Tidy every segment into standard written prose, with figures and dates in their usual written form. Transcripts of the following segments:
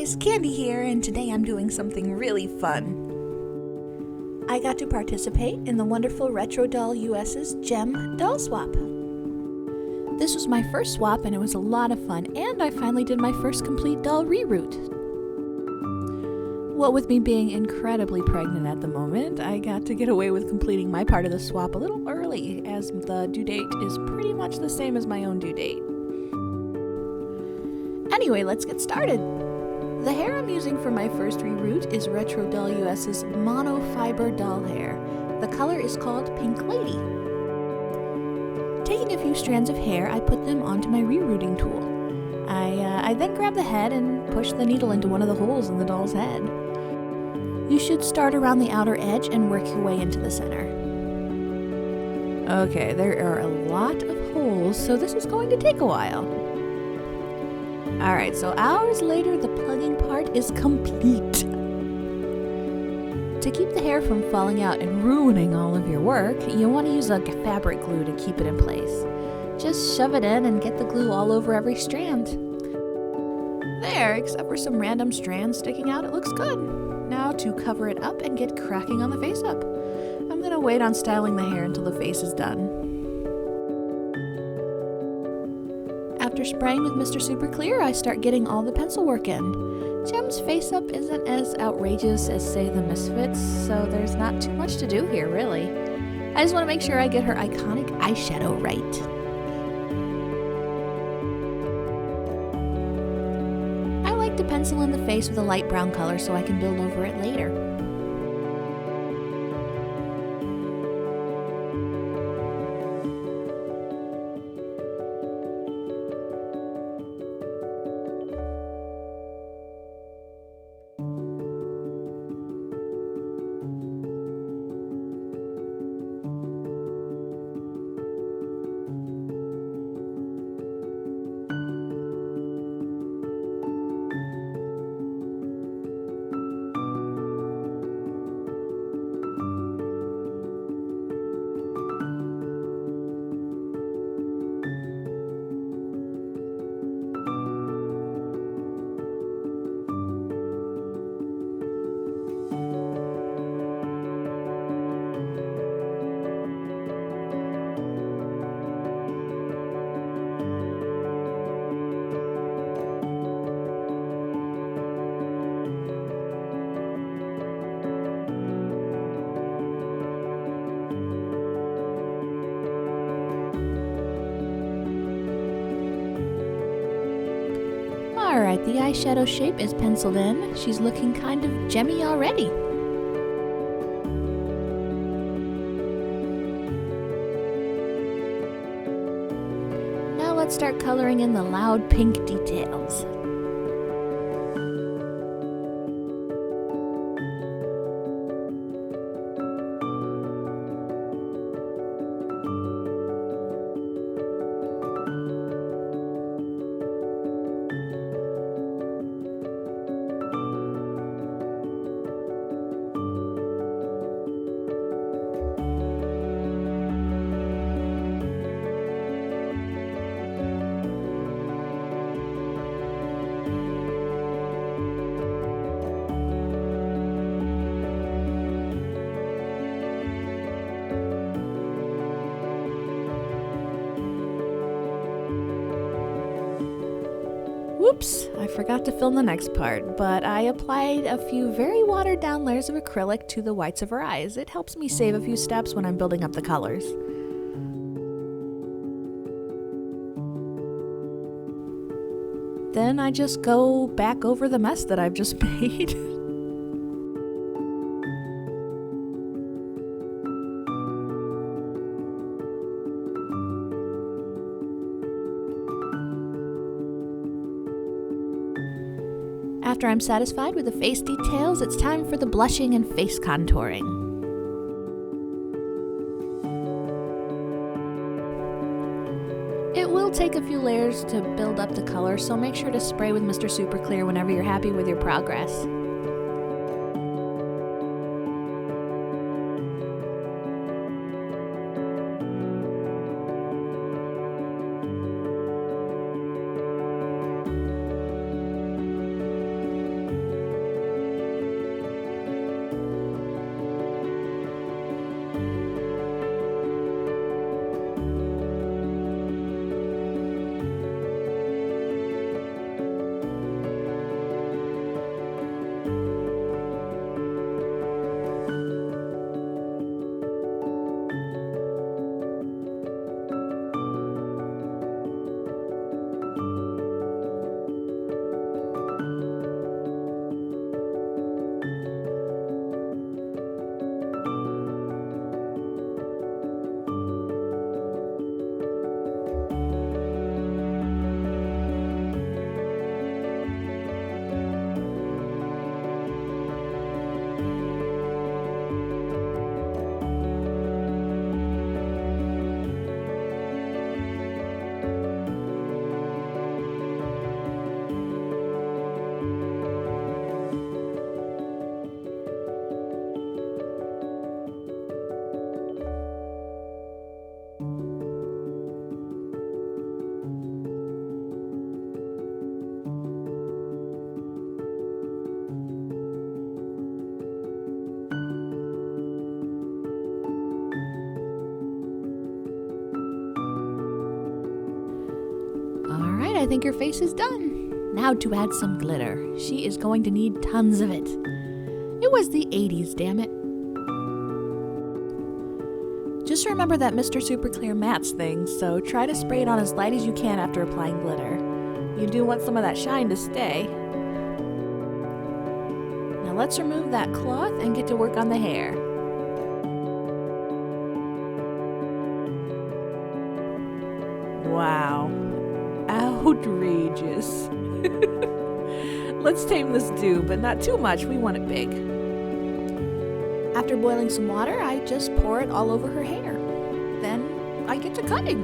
guys, Candy here, and today I'm doing something really fun. I got to participate in the wonderful Retrodollus Jem doll swap. This was my first swap and it was a lot of fun, and I finally did my first complete doll reroute. What with me being incredibly pregnant at the moment, I got to get away with completing my part of the swap a little early, as the due date is pretty much the same as my own due date. Anyway, let's get started. The hair I'm using for my first reroute is Retrodollus monofiber doll hair. The color is called Pink Lady. Taking a few strands of hair, I put them onto my rerouting tool. I then grab the head and push the needle into one of the holes in the doll's head. You should start around the outer edge and work your way into the center. Okay, there are a lot of holes, so this is going to take a while. Alright, so hours later, the plugging part is complete. To keep the hair from falling out and ruining all of your work, you want to use a fabric glue to keep it in place. Just shove it in and get the glue all over every strand. There, except for some random strands sticking out, it looks good. Now to cover it up and get cracking on the face up. I'm going to wait on styling the hair until the face is done. After spraying with Mr. Super Clear, I start getting all the pencil work in. Jem's face up isn't as outrageous as, say, the Misfits, so there's not too much to do here, really. I just want to make sure I get her iconic eyeshadow right. I like to pencil in the face with a light brown color so I can build over it later. Alright, the eyeshadow shape is penciled in. She's looking kind of gemmy already. Now let's start coloring in the loud pink details. Whoops, I forgot to film the next part, but I applied a few very watered down layers of acrylic to the whites of her eyes. It helps me save a few steps when I'm building up the colors. Then I just go back over the mess that I've just made. After I'm satisfied with the face details, it's time for the blushing and face contouring. It will take a few layers to build up the color, so make sure to spray with Mr. Super Clear whenever you're happy with your progress. I think her face is done. Now to add some glitter. She is going to need tons of it. It was the 80s, damn it. Just remember that Mr. Super Clear mattes thing, so try to spray it on as light as you can after applying glitter. You do want some of that shine to stay. Now let's remove that cloth and get to work on the hair. Wow. Outrageous. Let's tame this dew, but not too much. We want it big. After boiling some water, I just pour it all over her hair. Then I get to cutting.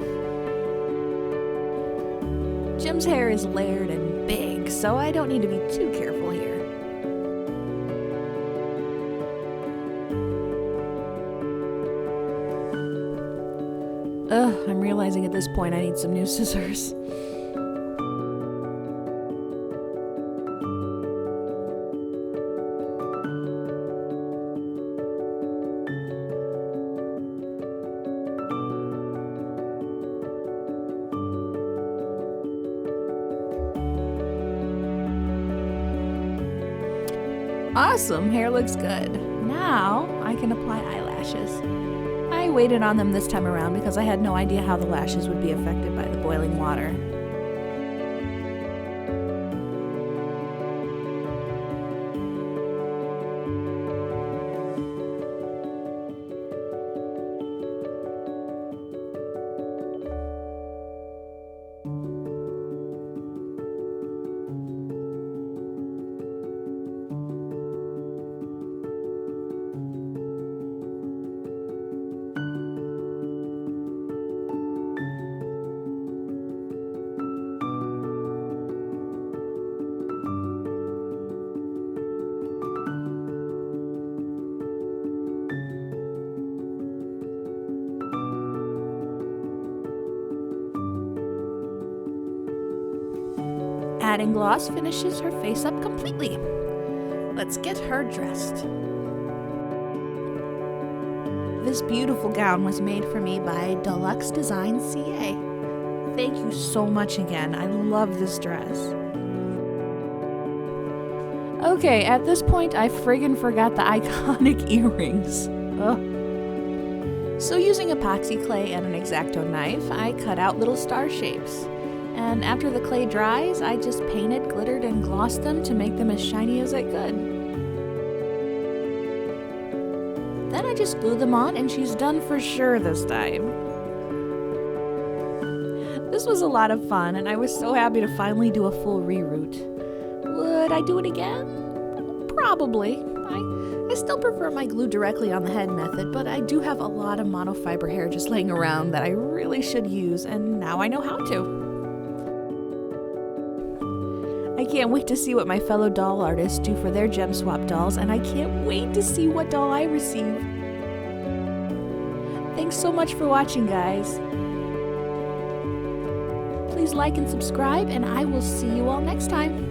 Jem's hair is layered and big, so I don't need to be too careful here. Ugh, I'm realizing at this point I need some new scissors. Awesome, hair looks good. Now I can apply eyelashes. I waited on them this time around because I had no idea how the lashes would be affected by the boiling water. Adding gloss finishes her face up completely. Let's get her dressed. This beautiful gown was made for me by Deluxe Design CA. Thank you so much again. I love this dress. Okay, at this point I friggin' forgot the iconic earrings. Ugh. So using epoxy clay and an X-Acto knife, I cut out little star shapes. And after the clay dries, I just painted, glittered, and glossed them to make them as shiny as I could. Then I just glued them on and she's done for sure this time. This was a lot of fun and I was so happy to finally do a full reroute. Would I do it again? Probably. I still prefer my glue directly on the head method, but I do have a lot of monofiber hair just laying around that I really should use, and now I know how to. I can't wait to see what my fellow doll artists do for their gem swap dolls, and I can't wait to see what doll I receive. Thanks so much for watching, guys. Please like and subscribe, and I will see you all next time.